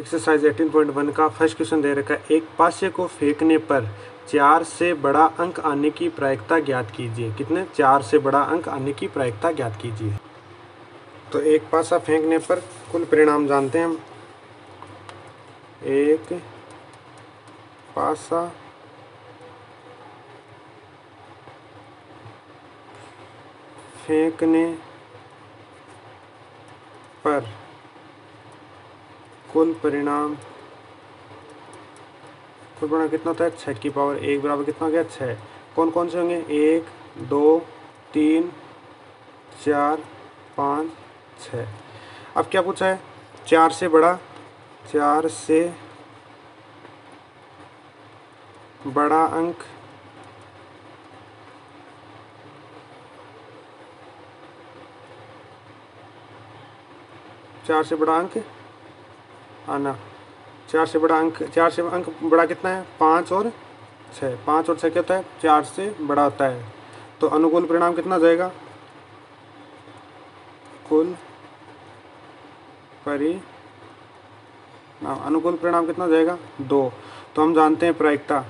Exercise 18.1 का first question दे रखा है, एक पासे को फेंकने पर 4 से बड़ा अंक आने की प्रायिकता ज्ञात कीजिए। कितने? 4 से बड़ा अंक आने की प्रायिकता ज्ञात कीजिए। तो एक पासा फेंकने पर कुल परिणाम जानते हैं हम। एक पासा फेंकने पर कुल परिणाम कितना होता है? 6 की पावर 1 बराबर कितना हो गया? 6। कौन कौन से होंगे? 1 2 3 4 5 6। अब क्या पूछा है? 4 से बड़ा, 4 से बड़ा अंक आना। 4 से बड़ा अंक, 4 से अंक बड़ा कितना है? 5 और 6। 5 और 6 क्या होता है? 4 से बड़ा होता है। तो अनुकूल परिणाम कितना जाएगा? कुल परिणाम, अनुकूल परिणाम कितना जाएगा? 2। तो हम जानते हैं प्रायिकता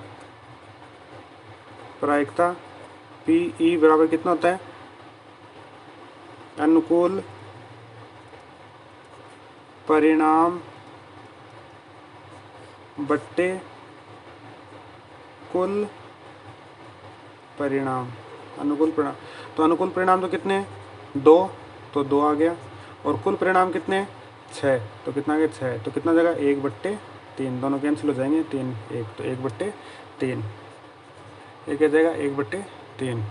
PE बराबर कितना होता है? अनुकूल परिणाम बट्टे कुल परिणाम। अनुकूल परिणाम, तो अनुकूल परिणाम तो कितने हैं? 2, तो 2 आ गया। और कुल परिणाम कितने हैं? 6, तो कितना आ गया? 6। तो कितना जगह? 1/3, दोनों कैंसिल हो जाएंगे। 3 1, तो 1/3 ये क्या जाएगा? 1/3।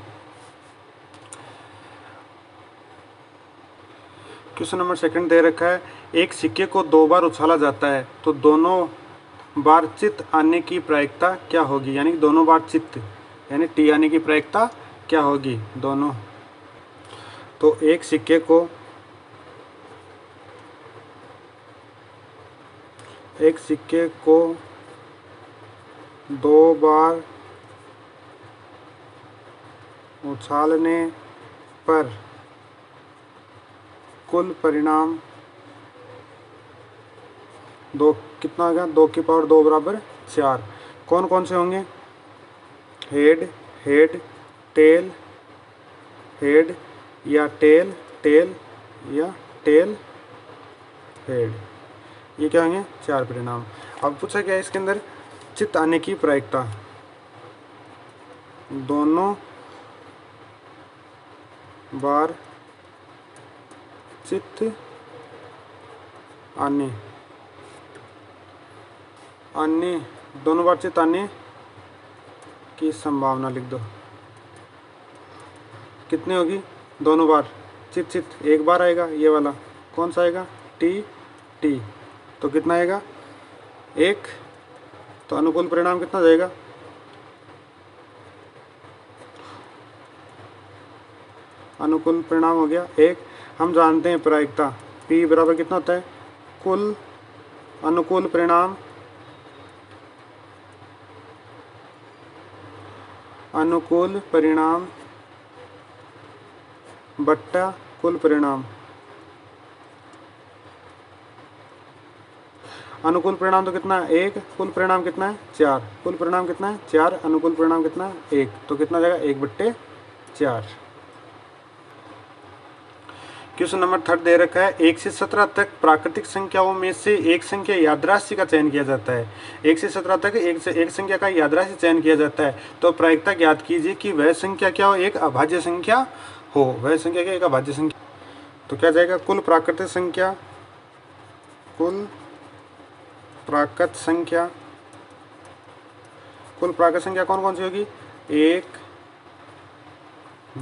क्वेश्चन नंबर सेकंड दे रखा है, एक सिक्के को 2 बार उछाला जाता है तो दोनों बार चित्त आने की प्रायिकता क्या होगी? यानी दोनों बार चित्त यानी टी आने की प्रायिकता क्या होगी? दोनों। तो एक सिक्के को 2 बार उछालने पर कुल परिणाम 2 कितना होगा? 2 की पावर 2 बराबर 4। कौन कौन से होंगे? हेड हेड, टेल हेड, या टेल टेल, या टेल हेड। ये क्या होंगे? 4 परिणाम। अब पूछा क्या है इसके अंदर? चित्त आने की प्रायिकता। दोनों बार चित्त आने दोनों बार चित्त आने की संभावना लिख दो। कितनी होगी? दोनों बार चित्त एक बार आएगा, ये वाला कौन सा आएगा? टी। तो कितना आएगा? 1। तो अनुकूल परिणाम कितना जाएगा? अनुकूल परिणाम हो गया 1। हम जानते हैं प्रायिकता P बराबर कितना होता है? कुल अनुकूल परिणाम बट्टा कुल परिणाम। अनुकूल परिणाम तो कितना है? 1। कुल परिणाम कितना है? 4। कुल परिणाम कितना है? 4। अनुकूल परिणाम कितना है? 1। तो कितना जाएगा? 1/4। क्वेश्चन नंबर थर्ड दे रखा है, 1 से 17 तक प्राकृतिक संख्याओं में से एक संख्या यादराशि का चयन किया जाता है। 1 से 17 तक एक संख्या का यादराशि चयन किया जाता है। तो प्रायिकता ज्ञात कीजिए कि वह संख्या क्या हो? एक अभाज्य संख्या हो। वह संख्या क्या? एक अभाज्य संख्या। तो क्या जाएगा? कुल प्राकृत संख्या कुल प्राकृत संख्या कौन कौन सी होगी? 1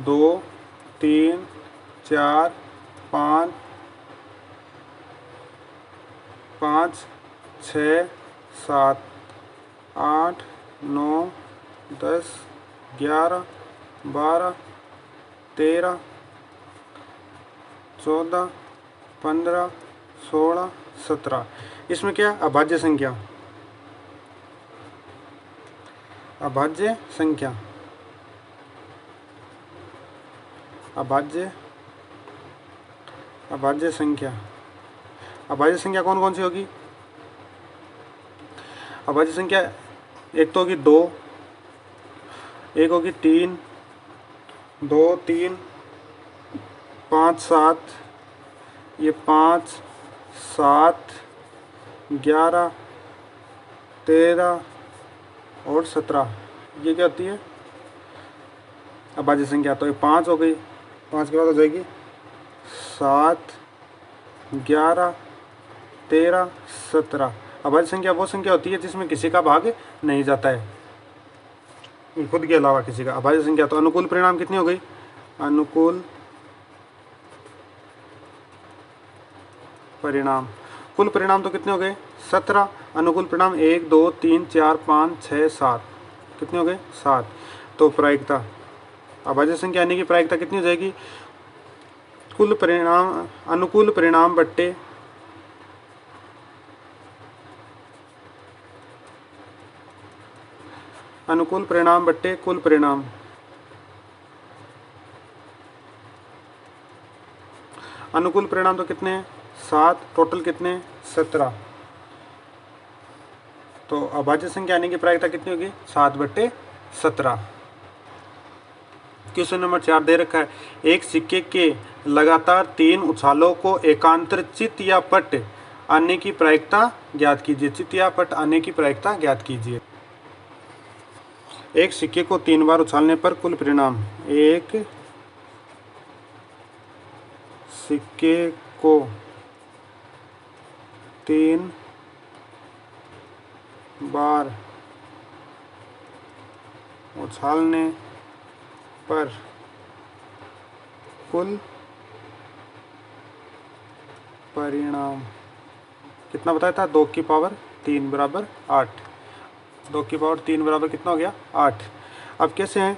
2 3 4 5 6 7 8 9 10 11 12 13 14 15 16 17। इसमें क्या? अभाज्य संख्या। अभाज्य संख्या कौन कौन सी होगी? अभाज्य संख्या एक तो होगी 2, एक होगी 3, 2 3 5 7, ये 5 7 11 13 और 17, ये क्या होती है अभाज्य संख्या। तो ये 5 हो गई, 5 के बाद हो जाएगी 7 11 13 17। अभाज्य संख्या वो संख्या होती है जिसमें किसी का भाग नहीं जाता है, खुद के अलावा किसी का। अभाज्य संख्या। तो अनुकूल परिणाम कितनी हो गई, अनुकूल परिणाम, कुल परिणाम तो कितने हो गए 17। अनुकूल परिणाम 1 2 3 4 5 6 7, कितने हो गए 7। तो प्रायिकता, अभाज्य संख्या आने की प्रायिकता कितनी हो जाएगी, कुल परिणाम अनुकूल परिणाम बट्टे अनुकूल परिणाम बट्टे कुल परिणाम। अनुकूल परिणाम तो कितने हैं 7, टोटल कितने 17। तो अभाज्य संख्या आने की प्रायिकता कितनी होगी 7/17। क्वेश्चन नंबर 4 दे रखा है, एक सिक्के के लगातार 3 उछालों को एकांतर चित या पट आने की प्रायिकता ज्ञात कीजिए। चित या पट आने की प्रायिकता ज्ञात कीजिए। एक सिक्के को 3 बार उछालने पर कुल परिणाम, एक सिक्के को 3 बार उछालने पर कुल परिणाम कितना बताया था, 2 की पावर 3 बराबर 8। 2 की पावर 3 बराबर कितना हो गया 8। अब कैसे हैं,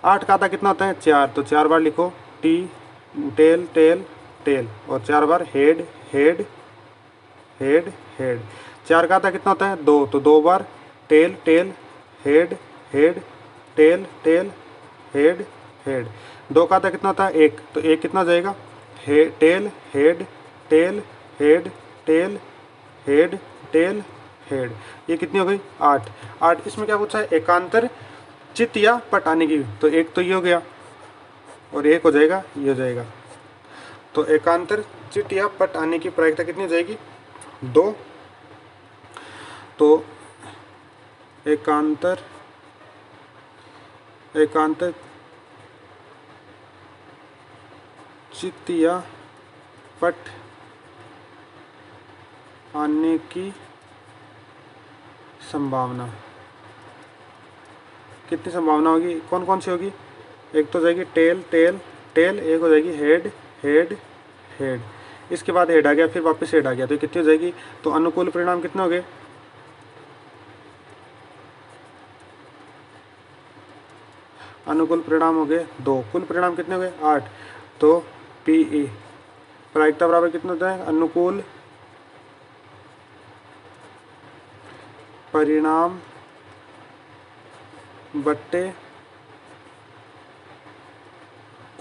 8 का आधा कितना होता है 4, तो 4 बार लिखो टी टेल टेल टेल, और 4 बार हेड हेड हेड हेड। 4 का आधा कितना होता है 2, तो 2 बार tail tail head head tail tail head head. 2 का आधा कितना होता है 1, तो 1 कितना जाएगा tail head tail head tail head tail head. ये कितनी हो गई 8। 8 इसमें क्या पूछा है, एकांतर चित या पट आने की। तो एक तो ये हो गया और एक हो जाएगा ये हो जाएगा। तो एकांतर चित या पट आने की प्रायिकता कितनी हो जाएगी 2। तो एकांतर चित या पट आने की संभावना कितनी संभावना होगी, कौन कौन सी होगी, एक तो जाएगी टेल टेल टेल, एक हो जाएगी हेड हेड हेड, इसके बाद हेड आ गया फिर वापस हेड आ गया, तो कितनी हो जाएगी। तो अनुकूल परिणाम कितने हो गए, अनुकूल परिणाम हो गए 2, कुल परिणाम कितने हो गए 8। तो पी प्रायिकता बराबर कितना होता है, अनुकूल परिणाम बट्टे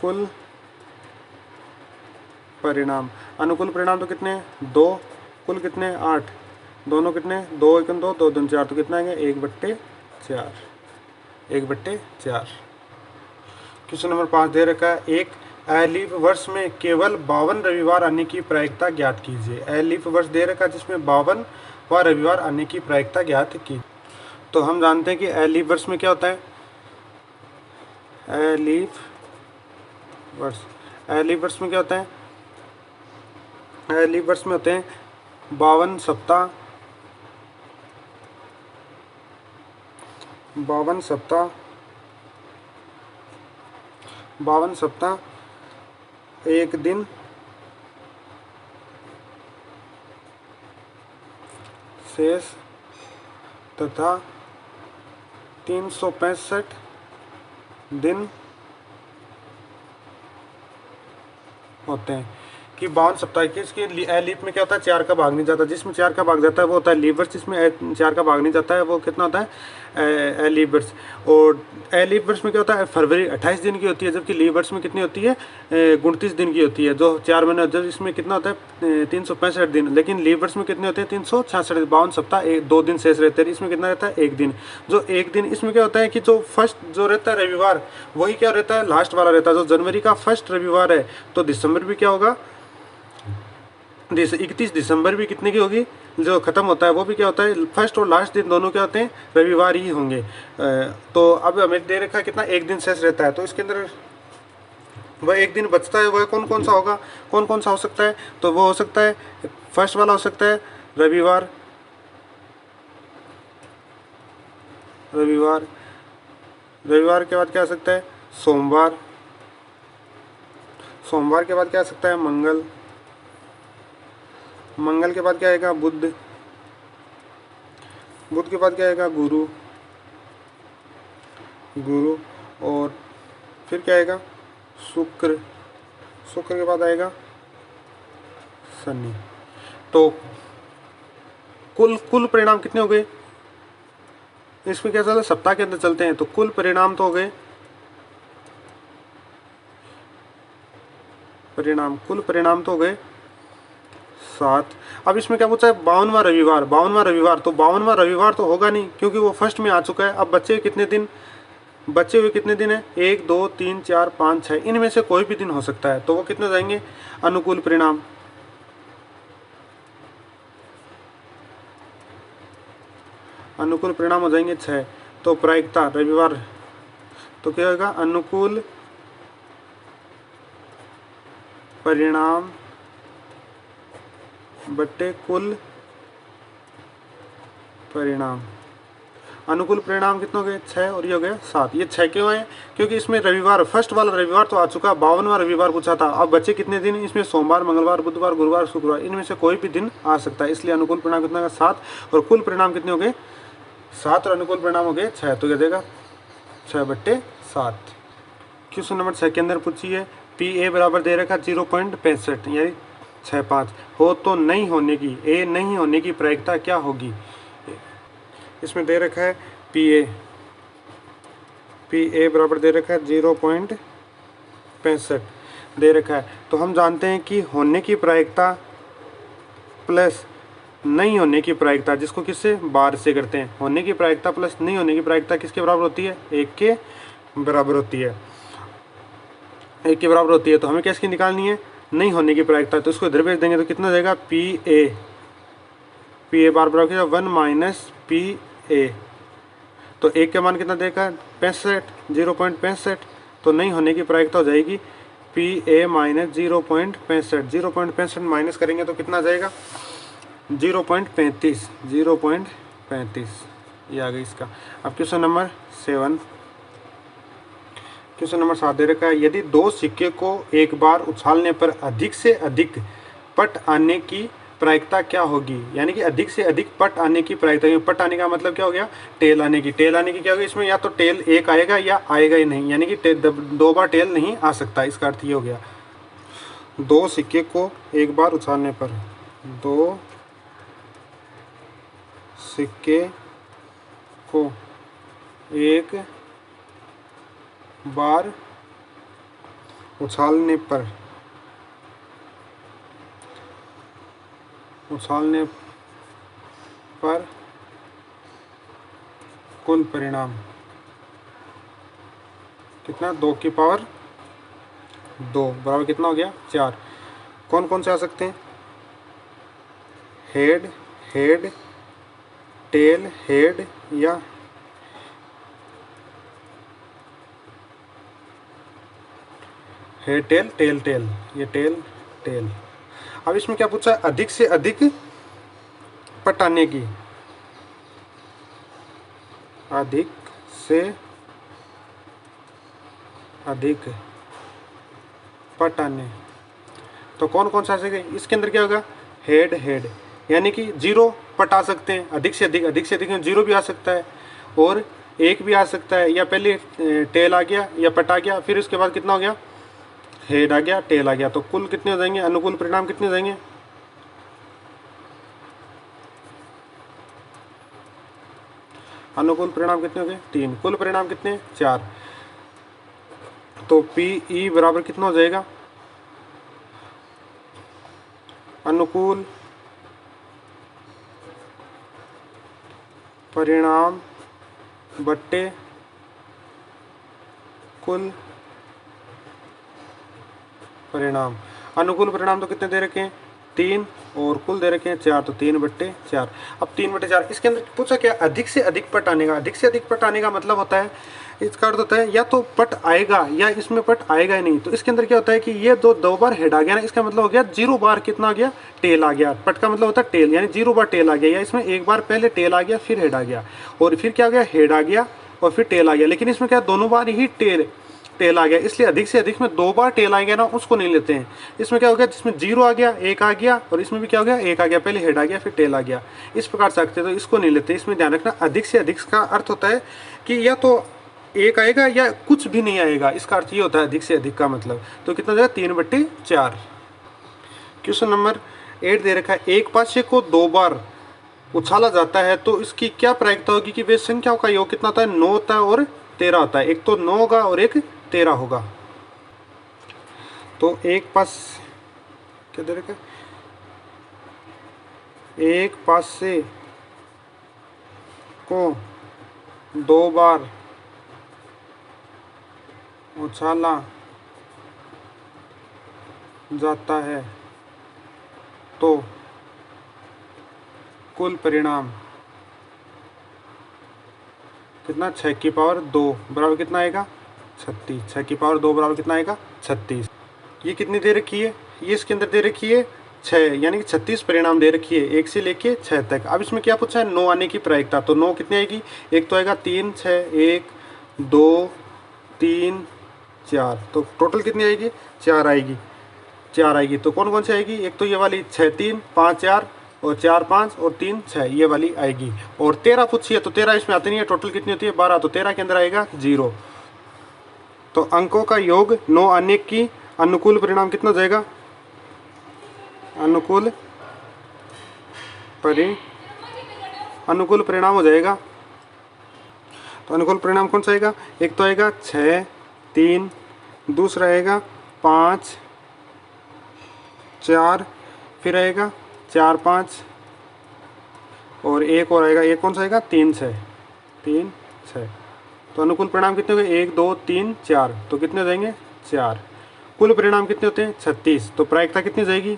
कुल परिणाम। अनुकूल परिणाम तो कितने 2, कुल कितने 8, दोनों कितने 2 1 2 2 2 4, तो कितना आएंगे 1/4 1/4। क्वेश्चन नंबर 5 दे रखा है, एक अलीफ वर्ष में केवल 52 रविवार आने की प्रायिकता ज्ञात कीजिए। अलीफ वर्ष दे रखा है जिसमें 52 रविवार आने की प्रायिकता ज्ञात की। तो हम जानते हैं कि अलीफ वर्ष में क्या होता है, अलीफ वर्ष में क्या होता है, अलीफ वर्ष में होते हैं 52 सप्ताह, 52 सप्ताह, एक दिन शेष तथा 365 दिन होते हैं। कि 52 सप्ताह की इसकी लीप में क्या होता है, 4 का भाग नहीं जाता। जिसमें 4 का भाग जाता है वो होता है लीप वर्ष, जिसमें 4 का भाग नहीं जाता है वो कितना होता है लीप वर्ष। और लीप वर्ष में क्या होता है, फरवरी 28 दिन की होती है, जबकि लीप वर्ष में कितनी होती है 29 दिन की होती है। जो 4 महीने, जब इसमें कितना होता है 365 दिन, लेकिन लीप वर्ष में कितने होते हैं 366, 52 सप्ताह 2 दिन शेष रहते हैं। इसमें कितना रहता है 1 दिन। जो 1 दिन इसमें क्या होता है कि जो फर्स्ट जो रहता है रविवार वही क्या रहता है लास्ट वाला रहता है। जो जनवरी का फर्स्ट रविवार है तो दिसंबर भी क्या होगा 31 दिसंबर भी कितने की होगी जो ख़त्म होता है वो भी क्या होता है फर्स्ट और लास्ट दिन दोनों क्या होते हैं रविवार ही होंगे। तो अब हमें दे रखा है कितना 1 दिन शेष रहता है। तो इसके अंदर वह 1 दिन बचता है, वह कौन कौन सा होगा, कौन कौन सा हो सकता है। तो वो हो सकता है फर्स्ट वाला हो सकता है रविवार, रविवार रविवार के बाद क्या आ सकता है सोमवार, सोमवार के बाद क्या आ सकता है मंगल, मंगल के बाद क्या आएगा बुध, बुध के बाद क्या आएगा गुरु, गुरु और फिर क्या आएगा शुक्र, शुक्र के बाद आएगा शनि। तो कुल परिणाम कितने हो गए, इसमें क्या चला सप्ताह के अंदर चलते हैं। तो कुल परिणाम तो हो गए कुल परिणाम तो हो गए 7। अब इसमें क्या पूछा है 52वां रविवार, 52वां रविवार। तो 52वां रविवार तो होगा नहीं क्योंकि वो फर्स्ट में आ चुका है। अब बचे हुए कितने दिन, बचे हुए कितने दिन है 1 2 3 4 5 6, इनमें से कोई भी दिन हो सकता है। तो वो कितने जाएंगे अनुकूल परिणाम, अनुकूल परिणाम हो जाएंगे 6। तो प्रायिकता रविवार तो क्या होगा अनुकूल परिणाम बट्टे कुल परिणाम। अनुकूल परिणाम कितने हो गए 6 और ये हो गया 7। ये 6 क्यों है क्योंकि इसमें रविवार फर्स्ट वाला रविवार तो आ चुका, 52वां रविवार पूछा था। अब बचे कितने दिन, इसमें सोमवार मंगलवार बुधवार गुरुवार शुक्रवार, इनमें से कोई भी दिन आ सकता है। इसलिए अनुकूल परिणाम कितना होगा 7 और कुल परिणाम कितने हो गए 7 और अनुकूल परिणाम हो गए 6। तो क्या देगा 6/7। क्वेश्चन नंबर 6 के अंदर पूछी है PA बराबर दे रखा 0.65 यानी 65 हो तो नहीं होने की, ए नहीं होने की प्रायिकता क्या होगी। इसमें दे रखा है PA बराबर दे रखा है 0.65 दे रखा है। तो हम जानते हैं कि होने की प्रायिकता प्लस नहीं होने की प्रायिकता, जिसको किससे बार से करते हैं, होने की प्रायिकता प्लस नहीं होने की प्रायिकता किसके बराबर होती है 1 के बराबर होती है, 1 के बराबर होती है। तो हमें किसकी निकालनी है नहीं होने की प्रायिकता। तो इसको इधर भेज देंगे तो कितना जाएगा PA बार बराबर 1 - PA। तो 1 का मान कितना देगा 65 0.65। तो नहीं होने की प्रायिकता हो जाएगी PA - 0.65, 0.65 माइनस करेंगे तो कितना जाएगा 0.35, 0.35 ये आ गई इसका। अब क्वेश्चन नंबर 7, क्वेश्चन नंबर 7 दे रखा है यदि 2 सिक्के को एक बार उछालने पर अधिक से अधिक पट आने की प्रायिकता क्या होगी। यानी कि अधिक से अधिक पट आने की प्रायिकता, पट आने का मतलब क्या हो गया टेल आने की, टेल आने की क्या होगी इसमें या तो टेल एक आएगा या आएगा ही नहीं, यानी कि 2 बार टेल नहीं आ सकता। इसका अर्थ ये हो गया 2 सिक्के को एक बार उछालने पर, 2 सिक्के को एक बार उछालने पर, कुल परिणाम कितना 2 की पावर 2 बराबर कितना हो गया 4। कौन कौन से आ सकते हैं हेड हेड टेल हेड या हेड टेल टेल टेल, ये टेल टेल। अब इसमें क्या पूछा है अधिक से अधिक पट आने की, अधिक से अधिक पट आने। तो कौन कौन सा आ सके इसके अंदर क्या होगा हेड हेड, यानी कि 0 पट आ सकते हैं अधिक से अधिक, अधिक से अधिक 0 भी आ सकता है और 1 भी आ सकता है, या पहले टेल आ गया या पट आ गया, फिर उसके बाद कितना हो गया हेड आ गया, टेल आ गया, तो कुल कितने हो जाएंगे, अनुकूल परिणाम कितने हो जाएंगे, अनुकूल परिणाम कितने हो गए 3, कुल परिणाम कितने 4। तो पी बराबर कितना हो जाएगा, अनुकूल परिणाम बट्टे कुल परिणाम। अनुकूल परिणाम तो कितने दे रखे हैं 3 और कुल दे रखे हैं 4, तो 3/4। अब 3/4 इसके अंदर पूछा क्या, अधिक से अधिक पट आने का। अधिक से अधिक पट आने का मतलब होता है, इसका अर्थ होता है या तो पट आएगा या इसमें पट आएगा ही नहीं। तो इसके अंदर क्या होता है कि ये दो बार हेड आ गया ना, इसका मतलब हो गया 0 बार कितना आ गया, टेल आ गया। पट का मतलब होता है टेल, यानी 0 बार टेल आ गया, या इसमें एक बार पहले टेल आ गया फिर हेड आ गया, और फिर क्या आ गया, हेड आ गया और फिर टेल आ गया। लेकिन इसमें क्या दोनों बार ही टेल आ गया, इसलिए अधिक से अधिक में 2 बार टेल आ गया ना, उसको नहीं लेते हैं। इसमें क्या हो गया, जिसमें 0 आ गया, 1 आ गया, और इसमें भी क्या हो गया, 1 आ गया, पहले हेड आ गया फिर टेल आ गया, इस प्रकार से आते हैं, तो इसको नहीं लेते। इसमें ध्यान रखना, अधिक से अधिक का अर्थ होता है कि या तो 1 आएगा या कुछ भी नहीं आएगा, इसका अर्थ ये होता है अधिक से अधिक का मतलब। तो कितना हो जाएगा 3/4। क्वेश्चन नंबर 8 दे रखा है, एक पासे को 2 बार उछाला जाता है तो इसकी क्या प्रायिकता होगी कि वे संख्याओं का योग कितना होता है, 9 होता है और 13 होता है। एक तो 9 होगा और एक 13 होगा। तो एक पास क्या दे रखा है, एक पासे को 2 बार उछाला जाता है तो कुल परिणाम कितना, 6 की पावर 2 बराबर कितना आएगा 36। 6 की पावर 2 बराबर कितना आएगा 36। ये कितनी दे रखी है, ये इसके अंदर दे रखी है 6, यानी कि 36 परिणाम दे रखी है 1 से लेके 6 तक। अब इसमें क्या पूछा है, 9 आने की प्रायिकता। तो 9 कितनी आएगी, एक तो आएगा 3 6, 1 2 3 4, तो टोटल कितनी आएगी 4 आएगी, 4 आएगी। तो कौन कौन सी आएगी, एक तो ये वाली 6 3 5 4 और 4 5 और 3 6, ये वाली आएगी। और 13 पूछी है तो 13 इसमें आती नहीं है, टोटल कितनी होती है 12, तो 13 के अंदर आएगा 0। तो अंकों का योग 9 आने की अनुकूल परिणाम कितना हो जाएगा, अनुकूल परिणाम हो जाएगा। तो अनुकूल परिणाम कौन सा आएगा, एक तो आएगा 6 3, दूसरा आएगा 5 4, फिर आएगा 4 5 और एक और आएगा, एक कौन सा आएगा 3 6। तो अनुकूल परिणाम कितने हो गए, 1 2 3 4, तो कितने हो जाएंगे 4। कुल परिणाम कितने होते हैं 36। तो प्रायिकता कितनी हो जाएगी,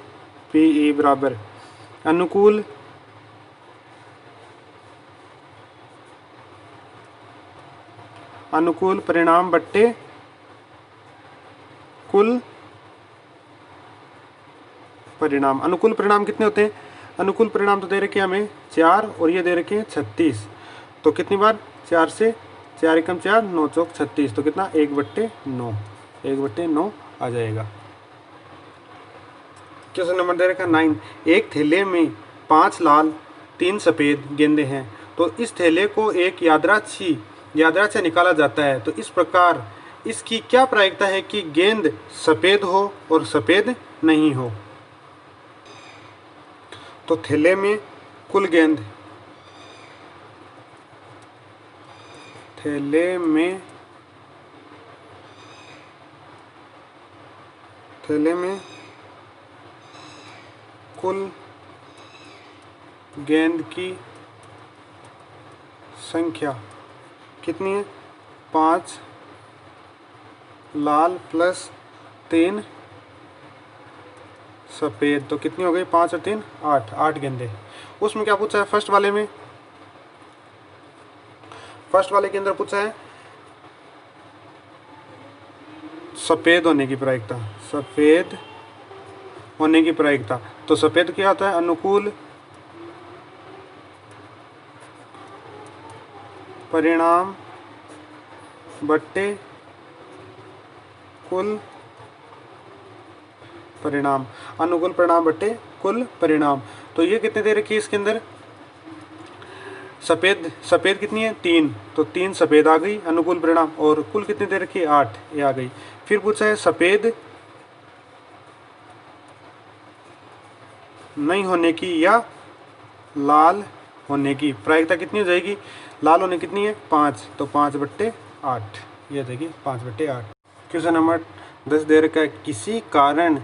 पी बराबर अनुकूल परिणाम बट्टे कुल परिणाम। अनुकूल परिणाम कितने होते हैं, अनुकूल परिणाम तो दे रखे हमें 4 और ये दे रखे हैं 36। तो कितनी बार 4 से 4 एकम 4 9 चौक 36, तो कितना 1/9, 1/9 आ जाएगा। क्वेश्चन नंबर दे रखा 9, एक थैले में 5 लाल 3 सफ़ेद गेंदे हैं, तो इस थैले को एक यादराज से निकाला जाता है। तो इस प्रकार इसकी क्या प्रायिकता है कि गेंद सफ़ेद हो और सफ़ेद नहीं हो। तो थैले में कुल गेंद, थैले में कुल गेंद की संख्या कितनी है, 5 लाल प्लस 3 सफ़ेद, तो कितनी हो गई 5 और 3 8 गेंदे। उसमें क्या पूछा है, फर्स्ट वाले के अंदर पूछा है सफ़ेद होने की प्रायिकता, सफ़ेद होने की प्रायिकता। तो सफ़ेद क्या होता है, अनुकूल परिणाम बट्टे कुल परिणाम, अनुकूल परिणाम बट्टे कुल परिणाम। तो ये कितने दे रखी है इसके अंदर, सफ़ेद कितनी है 3, तो 3 सफ़ेद आ गई अनुकूल परिणाम, और कुल कितनी दे रखी है 8, ये आ गई। फिर पूछा है सफ़ेद नहीं होने की या लाल होने की प्रायिकता कितनी हो जाएगी? लाल होने कितनी है? 5, तो 5/8 ये जाएगी 5/8। क्वेश्चन नंबर 10 दे रखा है किसी कारण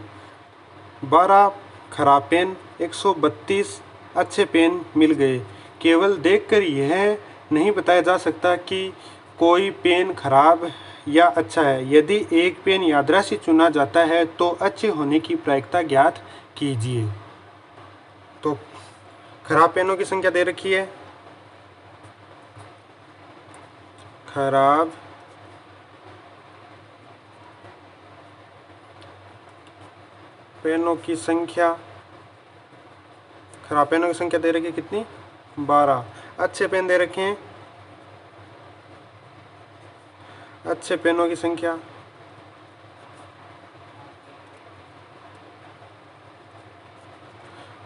12 खराब पेन 132 अच्छे पेन मिल गए। केवल देखकर यह नहीं बताया जा सकता कि कोई पेन खराब या अच्छा है। यदि एक पेन यादृच्छिक चुना जाता है तो अच्छे होने की प्रायिकता ज्ञात कीजिए। तो खराब पेनों की संख्या दे रखी है, खराब पेनों की संख्या, खराब पेनों की संख्या दे रखी है कितनी? 12। अच्छे पेन दे रखे हैं, अच्छे पेनों की संख्या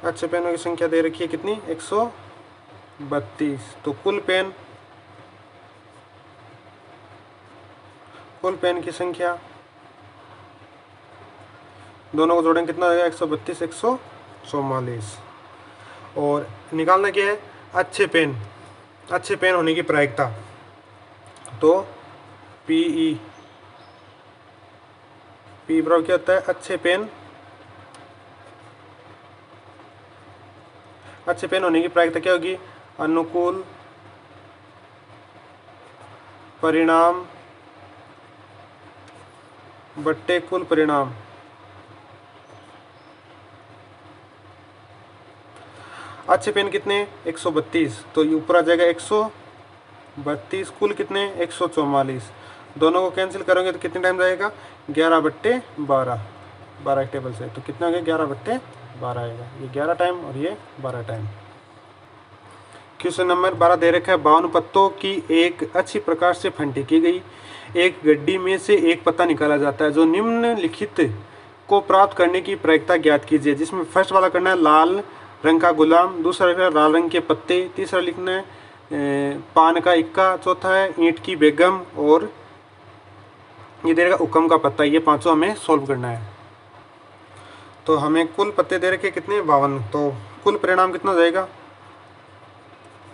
अच्छे पेनों की संख्या दे रखी है कितनी? 132। तो कुल पेन की संख्या दोनों को जोड़ेंगे कितना आएगा? 132 144। और निकालना क्या है? अच्छे पेन होने की प्रायिकता। तो पी बराबर क्या होता है? अच्छे पेन होने की प्रायिकता क्या होगी? अनुकूल परिणाम बट्टे कुल परिणाम। अच्छे पेन कितने? 132, तो ये ऊपर आ जाएगा 132। कुल कितने? 144। दोनों को कैंसिल करोगे तो कितने टाइम जाएगा? 11/12, 12 एक टेबल से, तो कितना हो गया? 11/12 आएगा। ये 11 टाइम और ये 12 टाइम। क्वेश्चन नंबर 12 दे रखा है 52 पत्तों की एक अच्छी प्रकार से फंटी की गई एक गड्डी में से एक पत्ता निकाला जाता है। जो निम्नलिखित को प्राप्त करने की प्रायिकता ज्ञात कीजिए। जिसमें फर्स्ट वाला करना है लाल रंग का गुलाम, दूसरा लिखना है लाल रंग के पत्ते, तीसरा लिखना है पान का इक्का, चौथा है ईंट की बेगम और ये दे रखा हुक्म का पत्ता। ये पांचों हमें सॉल्व करना है। तो हमें कुल पत्ते दे रखे कितने? 52। तो कुल परिणाम कितना हो जाएगा?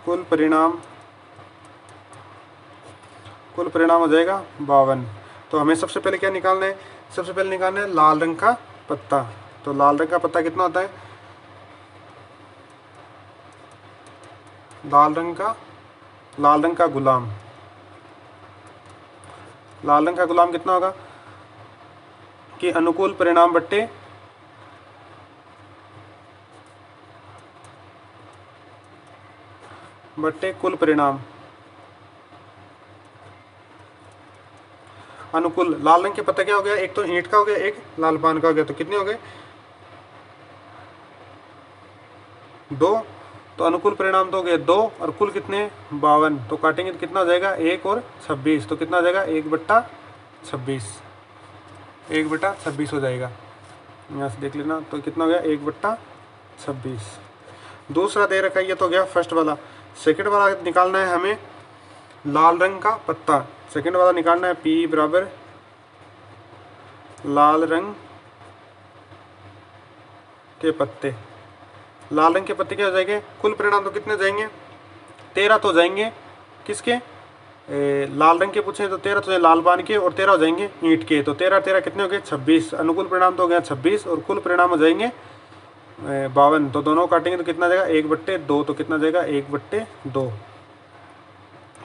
कुल परिणाम हो जाएगा 52। तो हमें सबसे पहले क्या निकालना है? सबसे पहले निकालना है लाल रंग का पत्ता। तो लाल रंग का पत्ता कितना होता है? लाल रंग का गुलाम। लाल रंग का गुलाम कितना होगा? कि अनुकूल परिणाम बट्टे कुल परिणाम। अनुकूल लाल रंग के पत्ता क्या हो गया? एक तो ईंट का हो गया, एक लाल पान का हो गया, तो कितने हो गए? 2। तो अनुकूल परिणाम तो हो गए 2 और कुल कितने? 52। तो काटेंगे तो कितना हो जाएगा? 1 और 26, तो कितना हो जाएगा? 1/26, 1/26 हो जाएगा। यहाँ से देख लेना, तो कितना हो गया? 1/26। दूसरा दे रखा है, ये तो गया फर्स्ट वाला। सेकंड वाला निकालना है हमें लाल रंग का पत्ता। सेकंड वाला निकालना है P बराबर लाल रंग के पत्ते। लाल रंग के पत्ते क्या हो जाएंगे? कुल परिणाम तो कितने जाएंगे? 13 तो जाएंगे। किसके? लाल रंग के पूछे तो 13 तो जाएंगे लाल पान के, और 13 हो जाएंगे ईंट के। तो 13 13 कितने हो गए? 26। अनुकूल परिणाम तो हो गया 26 और कुल परिणाम हो जाएंगे 52। तो दोनों काटेंगे तो कितना जाएगा? 1/2। तो कितना जाएगा? 1/2।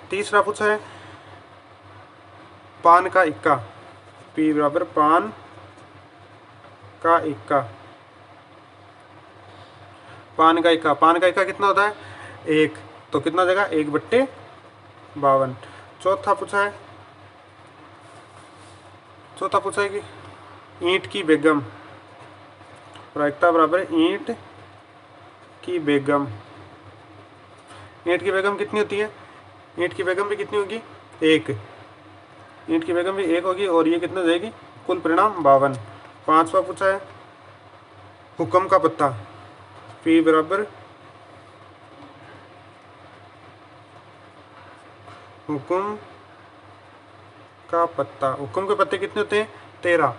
तीसरा पूछा है पान का इक्का। P बराबर पान का इक्का। पान का इक्का कितना होता है? 1। तो कितना जाएगा? 1/52। चौथा पूछा है कि ईंट की बेगम। प्रायिकता बराबर ईंट की बेगम। ईंट की बेगम कितनी होती है? ईंट की बेगम भी कितनी होगी? 1। ईंट की बेगम भी 1 होगी और ये कितना जाएगी? कुल परिणाम 52। पांचवा पूछा है हुक्म का पत्ता। P बराबर हुक्म का पत्ता। हुक्म के पत्ते कितने होते हैं? 13।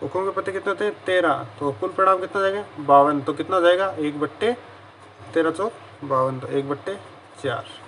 हुकुम के पते कितने होते हैं 13, तो कुल परिणाम कितना जाएगा 52, तो कितना जाएगा 1/13 तो 52, तो 1/4।